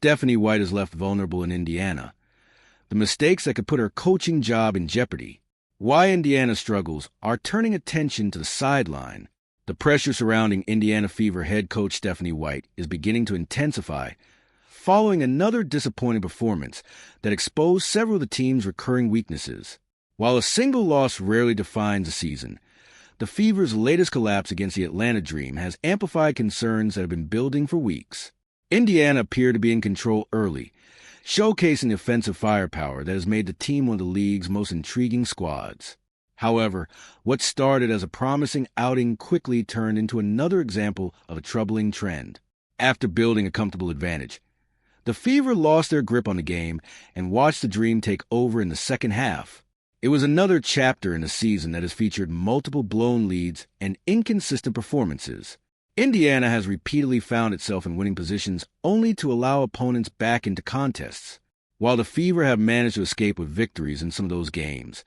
Stephanie White is left vulnerable in Indiana. The mistakes that could put her coaching job in jeopardy. Why Indiana struggles are turning attention to the sideline. The pressure surrounding Indiana Fever head coach Stephanie White is beginning to intensify following another disappointing performance that exposed several of the team's recurring weaknesses. While a single loss rarely defines a season, the Fever's latest collapse against the Atlanta Dream has amplified concerns that have been building for weeks. Indiana appeared to be in control early, showcasing the offensive firepower that has made the team one of the league's most intriguing squads. However, what started as a promising outing quickly turned into another example of a troubling trend. After building a comfortable advantage, the Fever lost their grip on the game and watched the Dream take over in the second half. It was another chapter in a season that has featured multiple blown leads and inconsistent performances. Indiana has repeatedly found itself in winning positions only to allow opponents back into contests. While the Fever have managed to escape with victories in some of those games,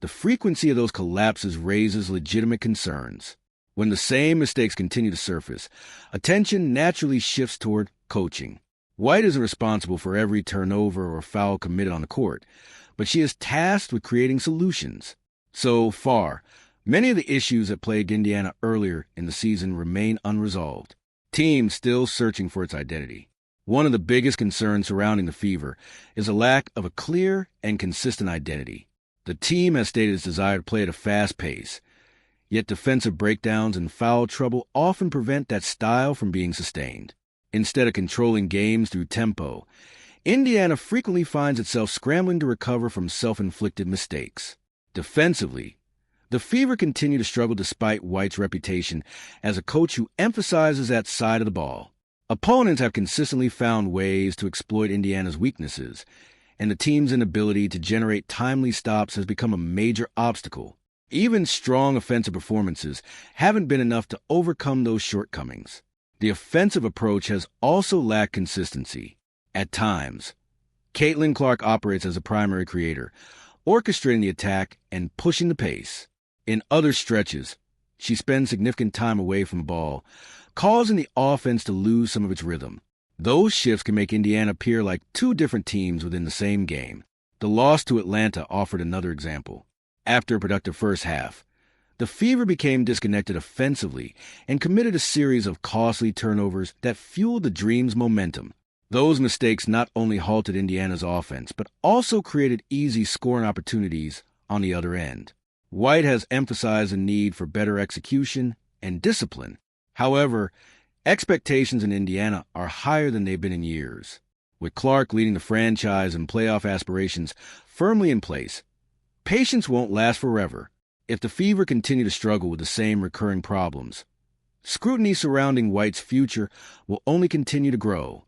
the frequency of those collapses raises legitimate concerns. When the same mistakes continue to surface, attention naturally shifts toward coaching. White isn't responsible for every turnover or foul committed on the court, but she is tasked with creating solutions. So far, many of the issues that plagued Indiana earlier in the season remain unresolved. Team still searching for its identity. One of the biggest concerns surrounding the Fever is a lack of a clear and consistent identity. The team has stated its desire to play at a fast pace, yet defensive breakdowns and foul trouble often prevent that style from being sustained. Instead of controlling games through tempo, Indiana frequently finds itself scrambling to recover from self-inflicted mistakes. Defensively, the Fever continue to struggle despite White's reputation as a coach who emphasizes that side of the ball. Opponents have consistently found ways to exploit Indiana's weaknesses, and the team's inability to generate timely stops has become a major obstacle. Even strong offensive performances haven't been enough to overcome those shortcomings. The offensive approach has also lacked consistency. At times, Caitlin Clark operates as a primary creator, orchestrating the attack and pushing the pace. In other stretches, she spends significant time away from the ball, causing the offense to lose some of its rhythm. Those shifts can make Indiana appear like two different teams within the same game. The loss to Atlanta offered another example. After a productive first half, the Fever became disconnected offensively and committed a series of costly turnovers that fueled the Dream's momentum. Those mistakes not only halted Indiana's offense, but also created easy scoring opportunities on the other end. White has emphasized the need for better execution and discipline. However, expectations in Indiana are higher than they've been in years. With Clark leading the franchise and playoff aspirations firmly in place, patience won't last forever. If the Fever continue to struggle with the same recurring problems, scrutiny surrounding White's future will only continue to grow.